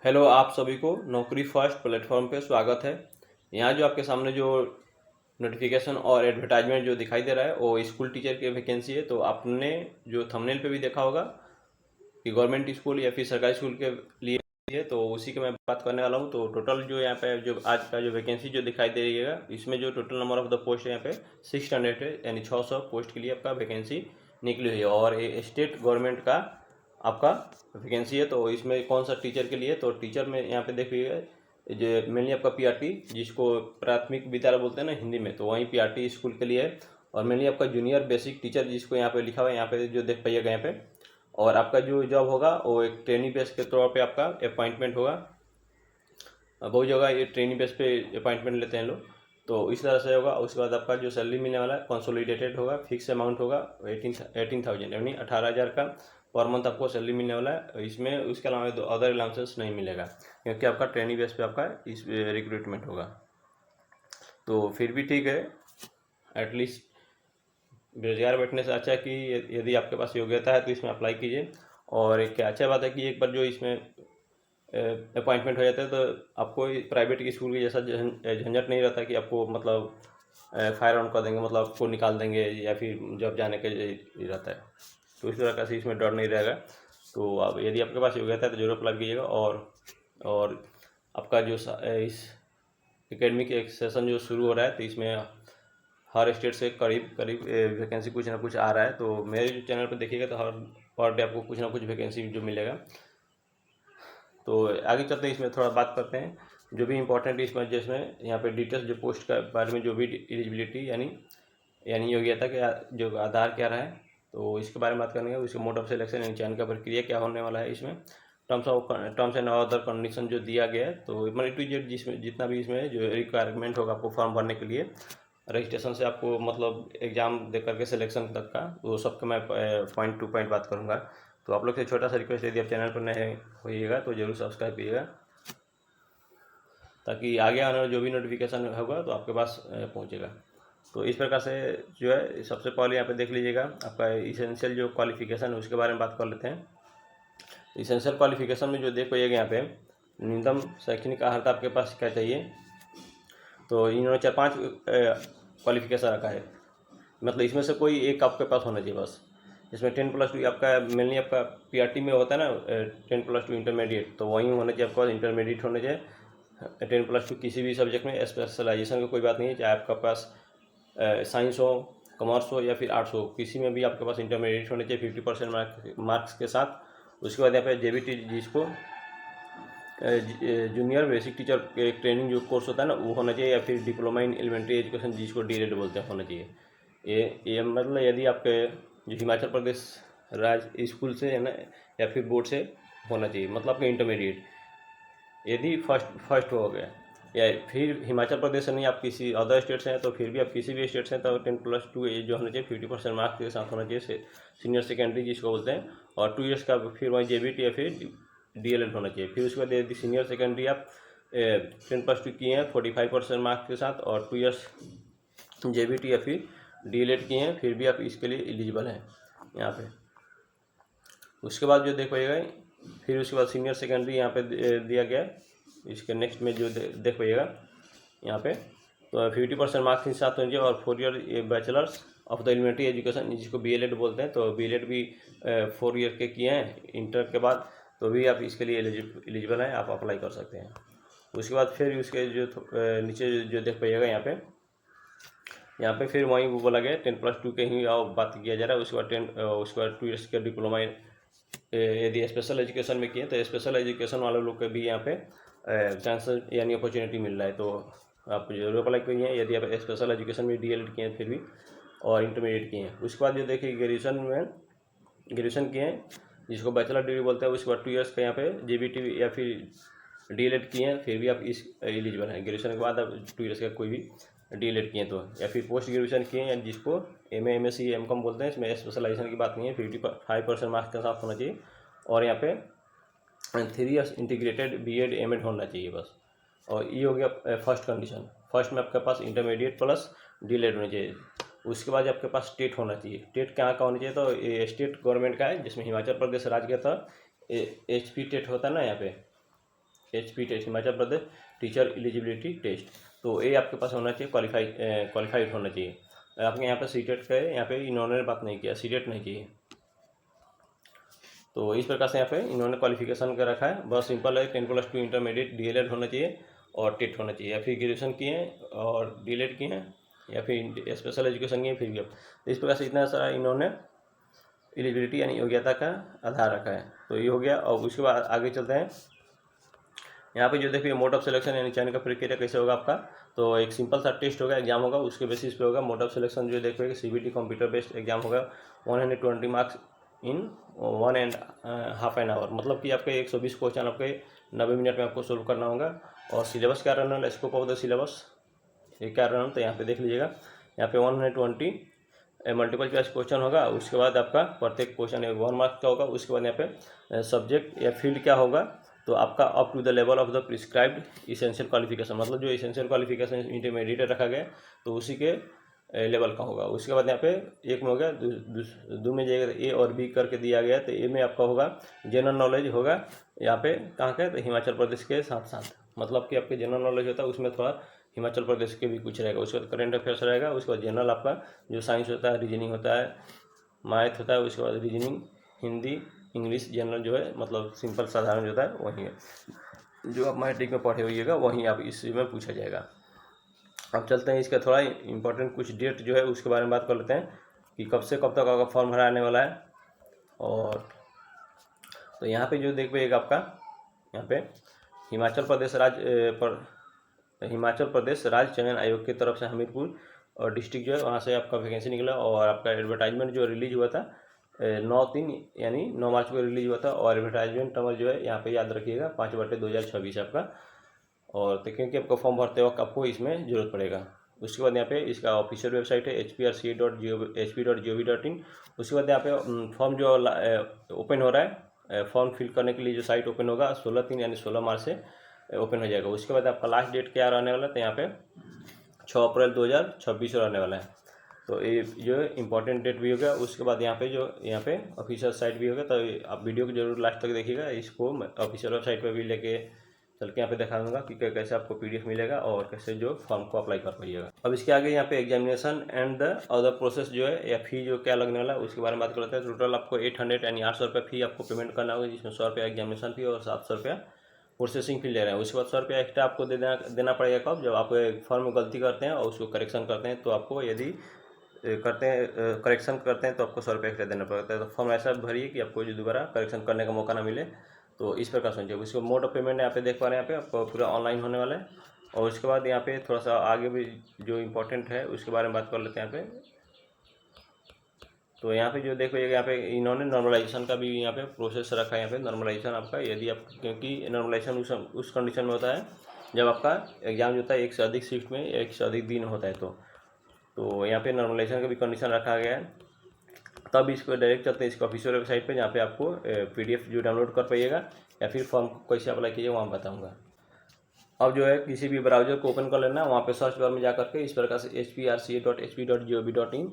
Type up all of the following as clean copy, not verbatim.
Hello, आप सभी को नौकरी फर्स्ट प्लेटफॉर्म पे स्वागत है। यहाँ जो आपके सामने जो नोटिफिकेशन और एडवर्टाइजमेंट जो दिखाई दे रहा है वो स्कूल टीचर की वैकेंसी है। तो आपने जो थंबनेल पे भी देखा होगा कि गवर्नमेंट स्कूल या फिर सरकारी स्कूल के लिए है, तो उसी की मैं बात करने वाला हूँ। तो टोटल जो यहाँ पे जो आज का जो वैकेंसी जो दिखाई दे रही है, इसमें जो total number of the post है यहाँ पे 600 है, यानी 600 पोस्ट के लिए आपका वैकेंसी निकली हुई है। और ये स्टेट गवर्नमेंट का आपका वैकेंसी है। तो इसमें कौन सा टीचर के लिए, तो टीचर में यहाँ पे देखिए जो मेनली आपका पीआरटी, जिसको प्राथमिक विद्यालय बोलते हैं ना हिंदी में, तो वहीं पीआरटी स्कूल के लिए है। और मेनली आपका जूनियर बेसिक टीचर, जिसको यहाँ पे लिखा हुआ है, यहाँ पे जो देख पाइएगा यहाँ पे। और आपका जो जॉब होगा वो एक ट्रेनिंग बेस के तौर पे आपका अपॉइंटमेंट होगा। बहुत जगह ये ट्रेनिंग बेस पे अपॉइंटमेंट लेते हैं लोग, तो इस तरह से होगा। उसके बाद आपका जो सैलरी मिलने वाला है कंसोलिडेटेड होगा, फिक्स अमाउंट होगा 18,000, यानी 18,000 का पर मंथ आपको सैलरी मिलने वाला है। इसमें उसके अलावा अदर अलाउंसेस नहीं मिलेगा, क्योंकि आपका ट्रेनिंग बेस पे आपका इस रिक्रूटमेंट होगा। तो फिर भी ठीक है, एटलीस्ट बेरोजगार बैठने से अच्छा है कि यदि आपके पास योग्यता है तो इसमें अप्लाई कीजिए। और एक अच्छा बात है कि एक बार जो इसमें अपॉइंटमेंट हो जाता है तो आपको प्राइवेट स्कूल के जैसा झंझट नहीं रहता कि आपको मतलब फायर ऑन कर देंगे, मतलब आपको निकाल देंगे या फिर जॉब जाने का रहता है। तो इस तरह का से इसमें डर नहीं रहेगा। तो अब यदि आपके पास योग्यता है तो जरूर अप्लाई कीजिएगा। और आपका जो इस एकेडमिक एक सेशन जो शुरू हो रहा है, तो इसमें हर स्टेट से करीब करीब वैकेंसी कुछ ना कुछ आ रहा है। तो मेरे जो चैनल पर देखिएगा तो हर पर डे आपको कुछ ना कुछ वैकेंसी जो मिलेगा। तो आगे चलते हैं, इसमें थोड़ा बात करते हैं जो भी इम्पोर्टेंट इसमें, जिसमें यहाँ पे डिटेल्स जो पोस्ट के बारे में, जो भी एलिजिबिलिटी यानी योग्यता के जो आधार क्या रहा है, तो इसके बारे में बात करेंगे। उसके मोड ऑफ सिलेक्शन यानी चयन का प्रक्रिया क्या होने वाला है इसमें, टर्म्स एंड अदर कंडीशन जो दिया गया है। तो मतलब टू जेड जिसमें जितना भी इसमें जो रिक्वायरमेंट होगा आपको फॉर्म भरने के लिए, रजिस्ट्रेशन से आपको मतलब एग्ज़ाम दे करके सिलेक्शन तक का, वो सब का मैं पॉइंट टू पॉइंट बात करूँगा। तो आप लोग से छोटा सा रिक्वेस्ट, यदि आप चैनल पर नए होइएगा तो जरूर सब्सक्राइब कीजिएगा, ताकि आगे आने वाला जो भी नोटिफिकेशन होगा तो आपके पास पहुँचेगा। तो इस प्रकार से जो है, सबसे पहले यहाँ पे देख लीजिएगा आपका इसेंशियल जो क्वालिफिकेशन है उसके बारे में बात कर लेते हैं। इसेंशियल क्वालिफिकेशन में जो देख पाइएगा यहाँ पे, न्यूनतम शैक्षणिक अर्हता आपके पास क्या चाहिए, तो इन्होंने 4-5 क्वालिफिकेशन रखा है। मतलब इसमें से कोई एक आपके पास होना चाहिए बस। इसमें 10+2 आपका मेनली आपका पीआरटी में होता है ना, 10+2 इंटरमीडिएट, तो वहीं होना चाहिए आपका, इंटरमीडिएट होना चाहिए। 10+2 किसी भी सब्जेक्ट में स्पेशलाइजेशन की कोई बात नहीं है, चाहे आपका पास साइंस हो, कॉमर्स हो या फिर आर्ट्स हो, किसी में भी आपके पास इंटरमीडिएट होना चाहिए 50% मार्क्स के साथ। उसके बाद यहाँ पे जेबीटी, जिसको जूनियर बेसिक टीचर एक ट्रेनिंग जो कोर्स होता है ना, वो होना चाहिए, या फिर डिप्लोमा इन एलिमेंट्री एजुकेशन, जिसको डीएलएड बोलते हैं, होना चाहिए। ये मतलब यदि आपके जो हिमाचल प्रदेश राज्य स्कूल से है ना, या फिर बोर्ड से होना चाहिए, मतलब आपके इंटरमीडिएट यदि फर्स्ट हो गया, या फिर हिमाचल प्रदेश से नहीं, आप किसी अदर स्टेट से हैं तो फिर भी आप किसी भी स्टेट से हैं तो 10+2 एज जो होना चाहिए 50% मार्क्स के साथ होना चाहिए, सीनियर सेकेंडरी जिसको बोलते हैं। और 2 इयर्स का फिर वहीं जेबीटी या फिर डीएलएड होना चाहिए। फिर उसके बाद यदि सीनियर सेकेंडरी आप 10+2 किए हैं 45% मार्क्स के साथ, और 2 इयर्स जेबीटी या फिर डीएलएड किए हैं, फिर भी आप इसके लिए एलिजिबल हैं यहाँ पे। उसके बाद जो देख पाइएगा, फिर उसके बाद सीनियर सेकेंडरी यहाँ पे दिया गया है। इसके नेक्स्ट में जो देख पाइएगा यहाँ पे, तो 50% मार्क्स के साथ होंगे, और 4 year bachelors of the elementary education, जिसको बीएलएड बोलते हैं। तो बीएलएड भी 4 ईयर के किए हैं इंटर के बाद, तो भी आप इसके लिए एलिजिबल हैं, आप अप्लाई कर सकते हैं। उसके बाद फिर उसके जो नीचे जो देख पाइएगा यहाँ पे फिर वहीं वो बोला गया 10+2 के ही बात किया जा रहा है। उसके बाद 2 ईयर्स का डिप्लोमा यदि स्पेशल एजुकेशन में किए तो स्पेशल एजुकेशन वाले लोग के भी यहाँ पे चांस यानी अपॉर्चुनिटी मिल रहा है, तो आप जरूर अप्लाई करिए यदि आप स्पेशल एजुकेशन में डीएलएड किए हैं फिर भी, और इंटरमीडिएट किए हैं। उसके बाद जो देखिए ग्रेजुएशन किए हैं, जिसको बैचलर डिग्री बोलते हैं। उसके बाद 2 ईयर्स का यहाँ पे जेबीटी या फिर डीएलएड किए हैं, फिर भी आप इस एलिजिबल हैं। ग्रेजुएशन के बाद आप 2 ईयर्स का कोई भी डीएलएड किए तो, या फिर पोस्ट ग्रेजुएशन किए हैं, जिसको एमए, एमएससी, एमकॉम बोलते हैं। इसमें स्पेशलाइजेशन की बात नहीं है, 55% मार्क्स के साथ होना चाहिए। और यहाँ पे 3 ईयर्स इंटीग्रेटेड बीएड एमएड होना चाहिए बस। और ये हो गया फर्स्ट कंडीशन। फर्स्ट में आपके पास इंटरमीडिएट प्लस डीएलएड होना चाहिए। उसके बाद आपके पास स्टेट होना चाहिए। स्टेट कहाँ का होना चाहिए, तो ये स्टेट गवर्नमेंट का है, जिसमें हिमाचल प्रदेश राज्य का था। HP टेट होता है ना यहाँ पे, HP test, Himachal Pradesh teacher eligibility test. तो ये आपके पास होना चाहिए, क्वालिफाइड होना चाहिए। आपके यहाँ पे सीटेट का है, यहाँ पे इन्होंने बात नहीं किया, सीटेट नहीं की है। तो इस प्रकार से यहाँ पे इन्होंने क्वालिफिकेशन कर रखा है। बहुत सिंपल है, 10+2 इंटरमीडिएट DLED होना चाहिए और टेट होना चाहिए, या फिर ग्रेजुएशन किए हैं और DLED किए हैं, या फिर स्पेशल एजुकेशन किए फिर भी। तो इस प्रकार से इतना सारा इन्होंने एलिजिबिलिटी यानी योग्यता का आधार रखा है। तो ये हो गया। और उसके बाद आगे चलते हैं। यहाँ पे जो देखिए मोड ऑफ सिलेक्शन यानी चयन का प्रक्रिया कैसे होगा आपका। तो एक सिंपल सा टेस्ट होगा, एग्जाम होगा, उसके बेसिस पे होगा। मोड ऑफ सिलेक्शन जो देखिए CBT कंप्यूटर बेस्ड एग्जाम होगा, 120 मार्क्स इन 1.5 आवर। मतलब कि आपके 120 क्वेश्चन आपके 90 मिनट में आपको सोल्व करना होगा। और सिलेबस क्या रहने वाला, स्कोप ऑफ द सिलेबस ये क्या रहना, तो यहाँ पे देख लीजिएगा। यहाँ पे 120 मल्टीपल चॉइस क्वेश्चन होगा। उसके बाद आपका प्रत्येक क्वेश्चन 1 मार्क का होगा। उसके बाद यहाँ पे सब्जेक्ट या फील्ड क्या होगा, तो आपका up to the level of the prescribed essential qualification, मतलब जो इसेंशियल क्वालिफिकेशन इंटरमीडिएट रखा गया तो उसी के लेवल का होगा। उसके बाद यहाँ पे एक में हो गया, दो में जाएगा A और B करके दिया गया। तो A में आपका होगा जनरल नॉलेज होगा, यहाँ पे कहाँ का, तो हिमाचल प्रदेश के साथ साथ, मतलब कि आपके जनरल नॉलेज होता है उसमें थोड़ा हिमाचल प्रदेश के भी कुछ रहेगा। उसके बाद करेंट अफेयर्स रहेगा। उसके बाद जनरल आपका जो साइंस होता है, रीजनिंग होता है, मैथ होता है। उसके बाद रीजनिंग, हिंदी, इंग्लिश जनरल जो है, मतलब सिंपल साधारण जो होता है वही है। जो आप मैट्रिक में पढ़े होइएगा वहीं आप इसी में पूछा जाएगा। अब चलते हैं इसका थोड़ा इंपॉर्टेंट कुछ डेट जो है उसके बारे में बात कर लेते हैं कि कब से कब तक आपका फॉर्म भरा आने वाला है। और तो यहाँ पे जो देख पाइएगा आपका, यहाँ पे हिमाचल प्रदेश राज्य चयन आयोग की तरफ से हमीरपुर और डिस्ट्रिक्ट जो है वहाँ से आपका वैकेंसी निकला। और आपका एडवर्टाइजमेंट जो रिलीज हुआ था 9/3 यानी 9 मार्च को रिलीज हुआ था। और एडवर्टाइजमेंट नंबर जो है यहाँ पे याद रखिएगा 5/2026 आपका। और तो क्योंकि आपका फॉर्म भरते वक्त आपको इसमें ज़रूरत पड़ेगा। उसके बाद यहाँ पे इसका ऑफिशियल वेबसाइट है hprca.hp.gov.in। उसके बाद यहाँ पे फॉर्म जो ओपन हो रहा है, फॉर्म फिल करने के लिए जो साइट ओपन होगा 16/3 यानी 16 मार्च से ओपन हो जाएगा। उसके बाद आपका लास्ट डेट क्या रहने वाला है, तो यहाँ पे 6 अप्रैल 2026 रहने वाला है। तो ये जो इम्पोर्टेंट डेट भी हो गया। उसके बाद यहाँ पे ऑफिशियल साइट भी होगा। तो आप वीडियो को जरूर लास्ट तक देखिएगा। इसको ऑफिशियल वेबसाइट पर भी लेके चल के यहाँ पे दिखा दूंगा कि कैसे आपको PDF मिलेगा और कैसे जो फॉर्म को अप्लाई कर पाइएगा। अब इसके आगे यहाँ पे examination and the other process जो है या फी जो क्या लगने वाला है उसके बारे में बात करते हैं। टोटल आपको 800 यानी 800 रुपये फी आपको पेमेंट करना होगा, जिसमें 100 रुपया एग्जामिनेशन फी और 700 रुपया प्रोसेसिंग फी ले रहे हैं। उसके बाद 100 रुपया एक्स्ट्रा आपको देना पड़ेगा कब, जब आप फॉर्म में गलती करते हैं और उसको करेक्शन करते हैं। तो आपको यदि करेक्शन करते हैं तो आपको 100 रुपये एक्स्ट्रा देना पड़ता है। तो फॉर्म ऐसा भरिए कि आपको जो दोबारा करेक्शन करने का मौका ना मिले। तो इस प्रकार समझिए। उसको मोड ऑफ पेमेंट यहाँ पे देख पा रहे हैं, यहाँ पे आपको पूरा ऑनलाइन होने वाला है। और उसके बाद यहाँ पे थोड़ा सा आगे भी जो इम्पोर्टेंट है उसके बारे में बात कर लेते हैं यहाँ पे। तो यहाँ पे जो देखो यहाँ पे इन्होंने नॉर्मलाइजेशन का भी यहाँ पे प्रोसेस रखा है। यहाँ पे नॉर्मलाइजेशन आपका, यदि आप, क्योंकि नॉर्मलाइजेशन उस कंडीशन में होता है जब आपका एग्जाम जो होता है एक से अधिक शिफ्ट में, एक से अधिक दिन होता है। तो यहाँ पे नॉर्मलाइजेशन का भी कंडीशन रखा गया है। तब इसको डायरेक्ट चलते हैं इसके ऑफिशियल वेबसाइट पे, जहाँ पे आपको PDF जो डाउनलोड कर पाइएगा या फिर फॉर्म को कैसे अप्लाई कीजिए वहाँ बताऊँगा। अब जो है किसी भी ब्राउजर को ओपन कर लेना, वहाँ पे सर्च बार में जा करके इस प्रकार से hprca.hp.gov.in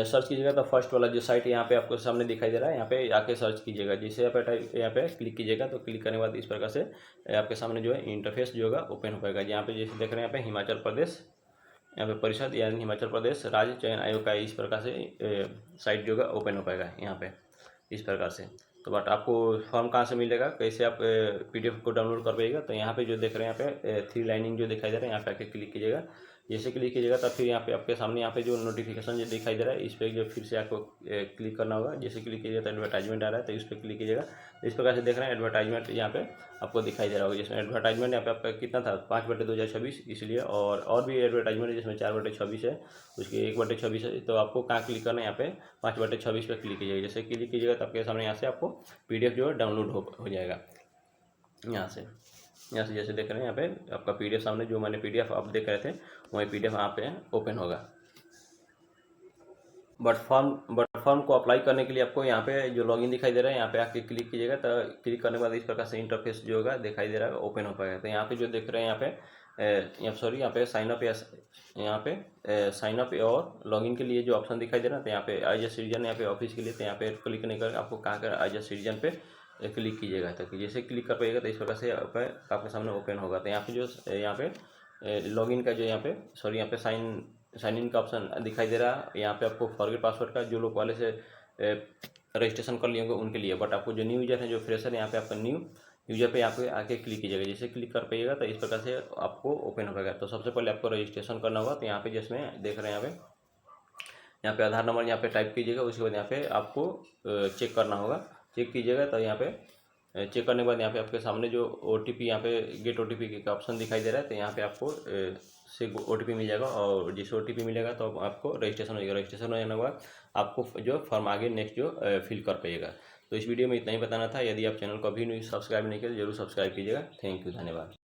सर्च कीजिएगा। तो फर्स्ट वाला जो साइट यहाँ पे आपको सामने दिखाई दे रहा है, यहाँ पे आके सर्च कीजिएगा। जैसे आप यहाँ पे क्लिक कीजिएगा तो क्लिक करने के बाद इस प्रकार से आपके सामने जो है इंटरफेस जो होगा ओपन हो पाएगा। यहाँ पे जैसे देख रहे हैं यहाँ पे हिमाचल प्रदेश यहाँ पे परिषद यानी हिमाचल प्रदेश राज्य चयन आयोग का इस प्रकार से साइट जो है ओपन हो पाएगा यहाँ पे इस प्रकार से। तो बट आपको फॉर्म कहाँ से मिलेगा, कैसे आप PDF को डाउनलोड कर पाइएगा, तो यहाँ पे जो देख रहे हैं यहाँ पे 3 लाइनिंग जो दिखाई दे रहा है, यहाँ पे आके क्लिक कीजिएगा। जैसे क्लिक कीजिएगा तब फिर यहाँ पे आपके सामने यहाँ पे जो नोटिफिकेशन जो दिखाई दे रहा है इस पर जो फिर से आपको क्लिक करना होगा। जैसे क्लिक कीजिएगा तो एडवर्टाइजमेंट आ रहा है, तो इस पर क्लिक कीजिएगा। इस प्रकार से देख रहे हैं एडवर्टाइजमेंट यहाँ पे आपको दिखाई दे रहा होगा, जिसमें एडवर्टाइजमेंट यहाँ पे आपका कितना था 5/2026 इसलिए। और भी एडवर्टाइजमेंट है जिसमें 4/26 है, उसकी 1/26 है। तो आपको कहाँ क्लिक करना है, यहाँ पे 5/26 पे क्लिक कीजिएगा। जैसे क्लिक कीजिएगा तो आपके सामने यहाँ से आपको PDF जो है डाउनलोड हो जाएगा यहाँ से जैसे देख रहे हैं यहाँ पे आपका PDF सामने, जो मैंने PDF आप देख रहे थे वही PDF यहाँ पे ओपन होगा। बट फॉर्म को अप्लाई करने के लिए आपको यहाँ पे जो लॉगिन दिखाई दे रहा है यहाँ पे आके क्लिक कीजिएगा। तो क्लिक करने के बाद इस प्रकार से इंटरफेस जो होगा दिखाई दे रहा है ओपन हो पाएगा। तो यहाँ पे जो देख रहे हैं यहाँ पे साइन अप और लॉगिन के लिए जो ऑप्शन दिखाई दे रहा है, तो यहाँ पे एज ए सिटीजन यहाँ पे ऑफिस के लिए, तो यहाँ पे क्लिक नहीं कर आपको कहाँ कर एज ए सिटीजन पे क्लिक कीजिएगा। तो जैसे क्लिक कर पाइएगा तो इस प्रकार से आपके सामने ओपन होगा। तो यहाँ पे लॉगिन का जो यहाँ पे साइन इन का ऑप्शन दिखाई दे रहा है। यहाँ पे आपको फॉरगेट पासवर्ड का जो लोग पहले से रजिस्ट्रेशन कर लिए होंगे उनके लिए, बट आपको जो न्यू यूजर है, जो फ्रेशर है, यहाँ पे आपका न्यू यूजर पे यहाँ पे आके क्लिक कीजिएगा। जैसे क्लिक कर पाइएगा तो इस प्रकार से आपको ओपन हो पाएगा। तो सबसे पहले आपको रजिस्ट्रेशन करना होगा। तो यहाँ पे जिसमें देख रहे हैं यहाँ पे आधार नंबर यहाँ पे टाइप कीजिएगा। उसके बाद यहाँ पे आपको चेक करना होगा। चेक कीजिएगा तो यहाँ पे चेक करने के बाद यहाँ पे आपके सामने जो OTP यहाँ पे गेट OTP का ऑप्शन दिखाई दे रहा है। तो यहाँ पे आपको से OTP मिल जाएगा, और जिस OTP मिलेगा तो आपको रजिस्ट्रेशन हो जाएगा। रजिस्ट्रेशन हो जाने के बाद आपको जो फॉर्म आगे नेक्स्ट जो फिल कर पाइएगा। तो इस वीडियो में इतना ही बताना था। यदि आप चैनल को अभी नहीं सब्सक्राइब नहीं किया तो जरूर सब्सक्राइब कीजिएगा। थैंक यू, धन्यवाद।